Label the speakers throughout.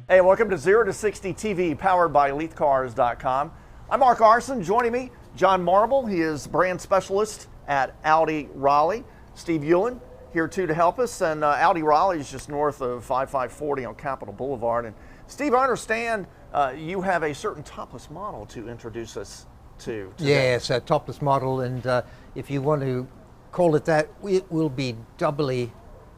Speaker 1: Hey, welcome to 0 to 60 TV, powered by LeithCars.com. I'm Mark Arson. Joining me, John Marble. He is brand specialist at Audi Raleigh. Steve Ewan here too to help us. And Audi Raleigh is just north of 5540 on Capitol Boulevard. And Steve, I understand you have a certain topless model to introduce us to today.
Speaker 2: Yes, a topless model, and if you want to call it that, it will be doubly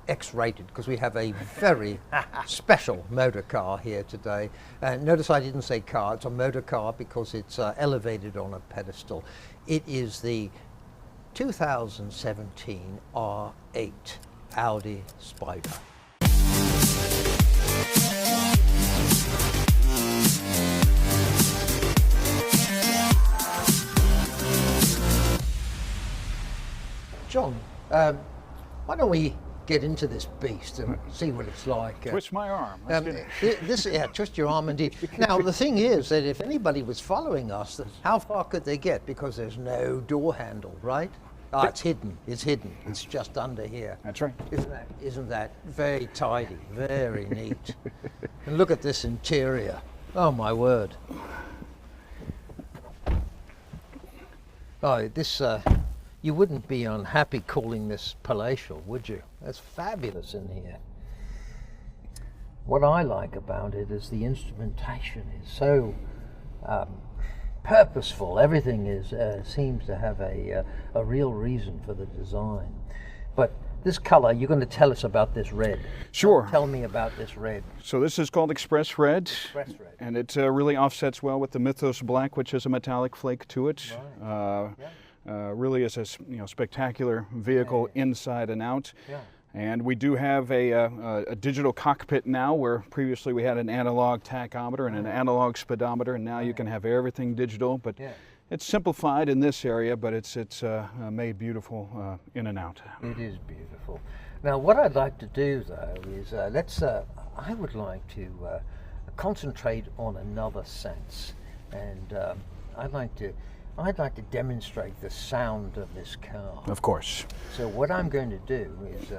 Speaker 2: X-rated because we have a very special motor car here today. Notice I didn't say car, it's a motor car because it's elevated on a pedestal. It is the 2017 R8 Audi Spyder. John, why don't we get into this beast and see what it's like?
Speaker 3: Twist my arm.
Speaker 2: Twist your arm indeed. Now, the thing is that if anybody was following us, how far could they get? Because there's no door handle, right? It's hidden. It's hidden. It's just under here.
Speaker 3: That's right.
Speaker 2: Isn't that very tidy, very neat? And look at this interior. Oh my word. Oh, this. You wouldn't be unhappy calling this palatial, would you? That's fabulous in here. What I like about it is the instrumentation is so purposeful. Everything is seems to have a real reason for the design. But this color, you're going to tell us about this red.
Speaker 3: Sure.
Speaker 2: Tell me about this red.
Speaker 3: So this is called Express Red.
Speaker 2: Express Red.
Speaker 3: And it really offsets well with the Mythos Black, which is a metallic flake to it.
Speaker 2: Right.
Speaker 3: Really is a spectacular vehicle inside and out.
Speaker 2: Yeah.
Speaker 3: And we do have a digital cockpit now, where previously we had an analog tachometer and an analog speedometer, and now you can have everything digital. But it's simplified in this area, but it's made beautiful in and out.
Speaker 2: It is beautiful. Now, what I'd like to do though is I would like to concentrate on another sense, and I'd like to demonstrate the sound of this car.
Speaker 3: Of course.
Speaker 2: So what I'm going to do is,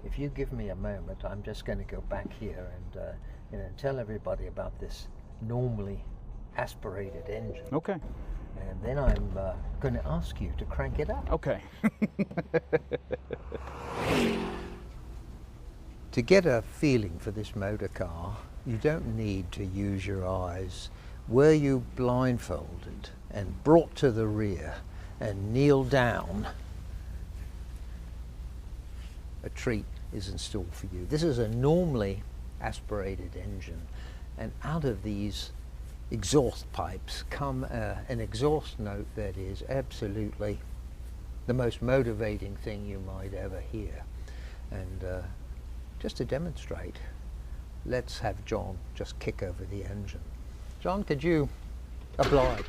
Speaker 2: if you give me a moment, I'm just going to go back here and tell everybody about this normally aspirated engine.
Speaker 3: Okay.
Speaker 2: And then I'm going to ask you to crank it up.
Speaker 3: Okay.
Speaker 2: To get a feeling for this motor car, you don't need to use your eyes. Were you blindfolded and brought to the rear and kneel down, a treat is in store for you. This is a normally aspirated engine, and out of these exhaust pipes come an exhaust note that is absolutely the most motivating thing you might ever hear. And just to demonstrate, let's have John just kick over the engine. John, could you oblige?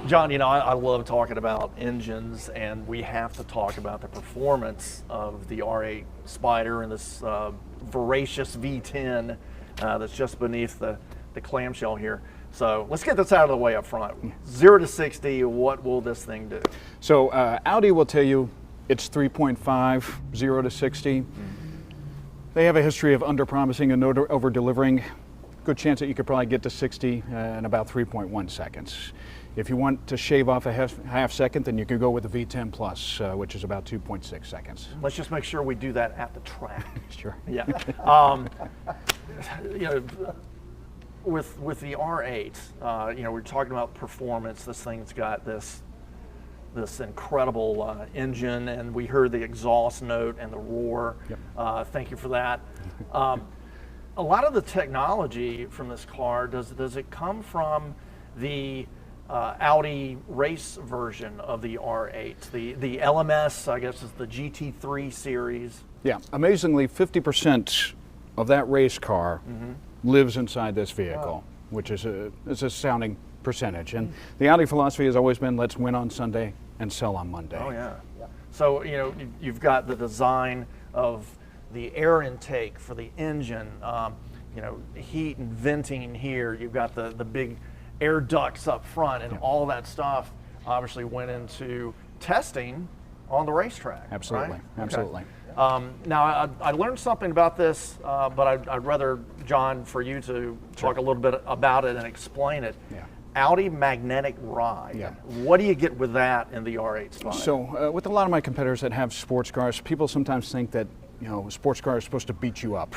Speaker 1: John, I love talking about engines, and we have to talk about the performance of the R8 Spyder and this voracious V10 that's just beneath the clamshell here. So let's get this out of the way up front. 0 to 60, what will this thing do?
Speaker 3: So Audi will tell you it's 3.5, 0 to 60. They have a history of under-promising and over-delivering. Good chance that you could probably get to 60 in about 3.1 seconds. If you want to shave off a half second, then you could go with the V10 Plus, which is about 2.6 seconds.
Speaker 1: Let's just make sure we do that at the track.
Speaker 3: Sure.
Speaker 1: Yeah. With the R8, we're talking about performance. This thing's got this incredible engine, and we heard the exhaust note and the roar. Yep. Thank you for that. A lot of the technology from this car, does it come from the Audi race version of the R8? The LMS, I guess, is the GT3 series.
Speaker 3: Yeah, amazingly, 50% of that race car lives inside this vehicle, which is a astounding percentage. And the Audi philosophy has always been, let's win on Sunday and sell on Monday.
Speaker 1: Oh yeah. So you've got the design of the air intake for the engine, you know, heat and venting here. You've got the big air ducts up front, and all that stuff obviously went into testing on the racetrack.
Speaker 3: Absolutely,
Speaker 1: right?
Speaker 3: absolutely.
Speaker 1: Okay. Now, I learned something about this, but I'd rather, John, for you to talk a little bit about it and explain it.
Speaker 3: Yeah.
Speaker 1: Audi magnetic ride.
Speaker 3: Yeah.
Speaker 1: What do you get with that in the R8 Spyder?
Speaker 3: So with a lot of my competitors that have sports cars, people sometimes think that, you know, a sports car is supposed to beat you up.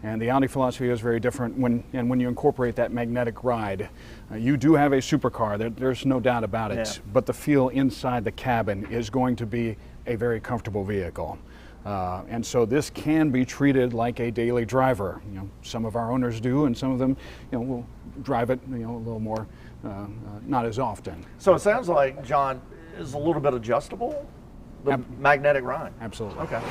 Speaker 3: And the Audi philosophy is very different when you incorporate that magnetic ride. You do have a supercar, there's no doubt about it,
Speaker 1: Yeah.
Speaker 3: but the feel inside the cabin is going to be a very comfortable vehicle. And so this can be treated like a daily driver. You know, some of our owners do, and some of them, you know, will drive it, you know, a little more, not as often.
Speaker 1: So it sounds like, John, is a little bit adjustable, the magnetic ride.
Speaker 3: Absolutely.
Speaker 1: Okay.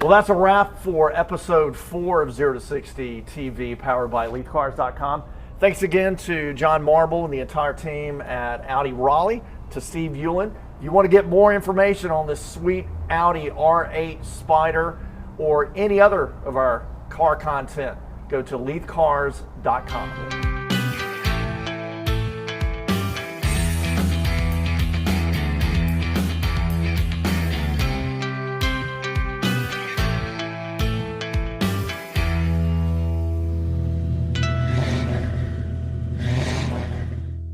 Speaker 1: Well, that's a wrap for episode 4 of 0 to 60 TV, powered by LeithCars.com. Thanks again to John Marble and the entire team at Audi Raleigh, to Steve Hewlin. If you want to get more information on this sweet Audi R8 Spyder or any other of our car content, go to LeithCars.com.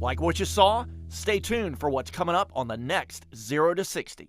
Speaker 1: Like what you saw? Stay tuned for what's coming up on the next 0 to 60.